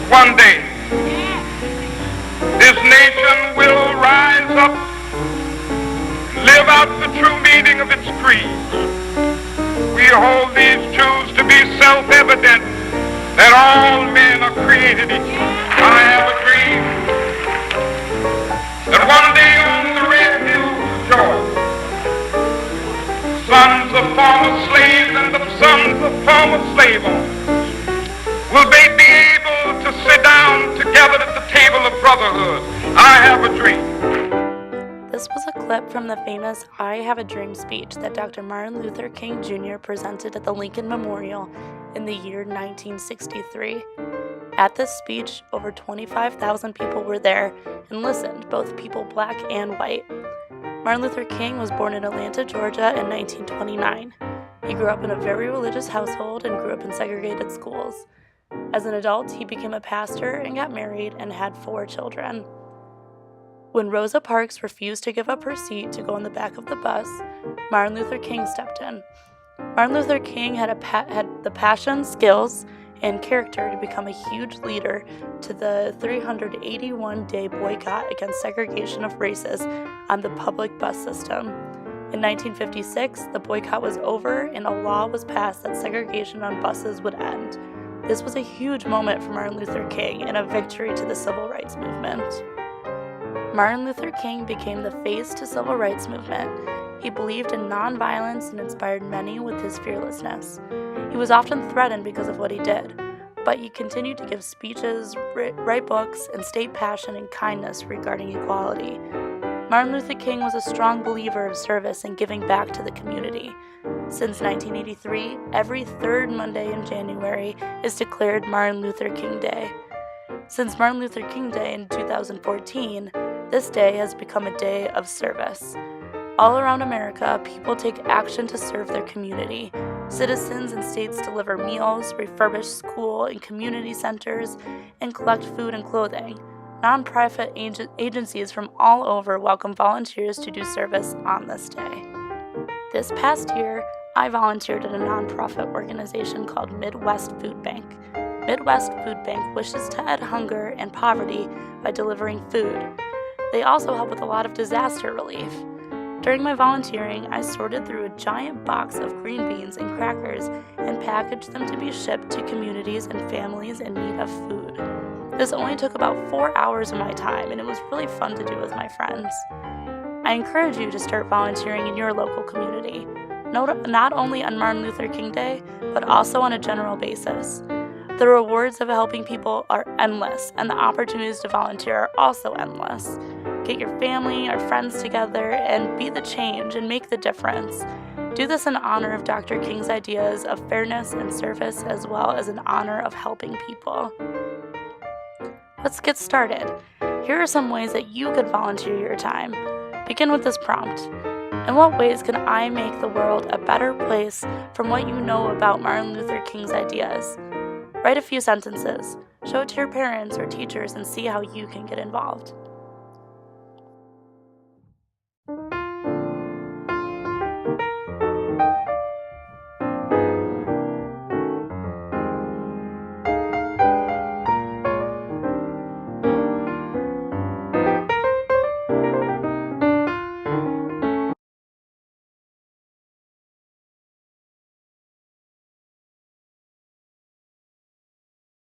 One day, this nation will rise up, live out the true meaning of its creed. We hold these truths to be self-evident, that all men are created equal. I have a dream that one day on the red hills of Georgia, sons of former slaves and the sons of former slave owners will they be able to sit down together at the table of brotherhood. I have a dream. This was a clip from the famous I Have a Dream speech that Dr. Martin Luther King Jr. presented at the Lincoln Memorial in the year 1963. At this speech, over 25,000 people were there and listened, both people black and white. Martin Luther King was born in Atlanta, Georgia in 1929. He grew up in a very religious household and grew up in segregated schools. As an adult, he became a pastor and got married and had 4 children. When Rosa Parks refused to give up her seat to go in the back of the bus, Martin Luther King stepped in. Martin Luther King had the passion, skills, and character to become a huge leader to the 381-day boycott against segregation of races on the public bus system. In 1956, the boycott was over and a law was passed that segregation on buses would end. This was a huge moment for Martin Luther King and a victory to the civil rights movement. Martin Luther King became the face to civil rights movement. He believed in nonviolence and inspired many with his fearlessness. He was often threatened because of what he did, but he continued to give speeches, write books, and state passion and kindness regarding equality. Martin Luther King was a strong believer of service and giving back to the community. Since 1983, every third Monday in January is declared Martin Luther King Day. Since Martin Luther King Day in 2014, this day has become a day of service. All around America, people take action to serve their community. Citizens and states deliver meals, refurbish school and community centers, and collect food and clothing. Nonprofit agencies from all over welcome volunteers to do service on this day. This past year, I volunteered at a nonprofit organization called Midwest Food Bank. Midwest Food Bank wishes to end hunger and poverty by delivering food. They also help with a lot of disaster relief. During my volunteering, I sorted through a giant box of green beans and crackers and packaged them to be shipped to communities and families in need of food. This only took about 4 hours of my time, and it was really fun to do with my friends. I encourage you to start volunteering in your local community, not only on Martin Luther King Day, but also on a general basis. The rewards of helping people are endless, and the opportunities to volunteer are also endless. Get your family or friends together and be the change and make the difference. Do this in honor of Dr. King's ideas of fairness and service, as well as in honor of helping people. Let's get started. Here are some ways that you could volunteer your time. Begin with this prompt. In what ways can I make the world a better place from what you know about Martin Luther King's ideas? Write a few sentences. Show it to your parents or teachers and see how you can get involved.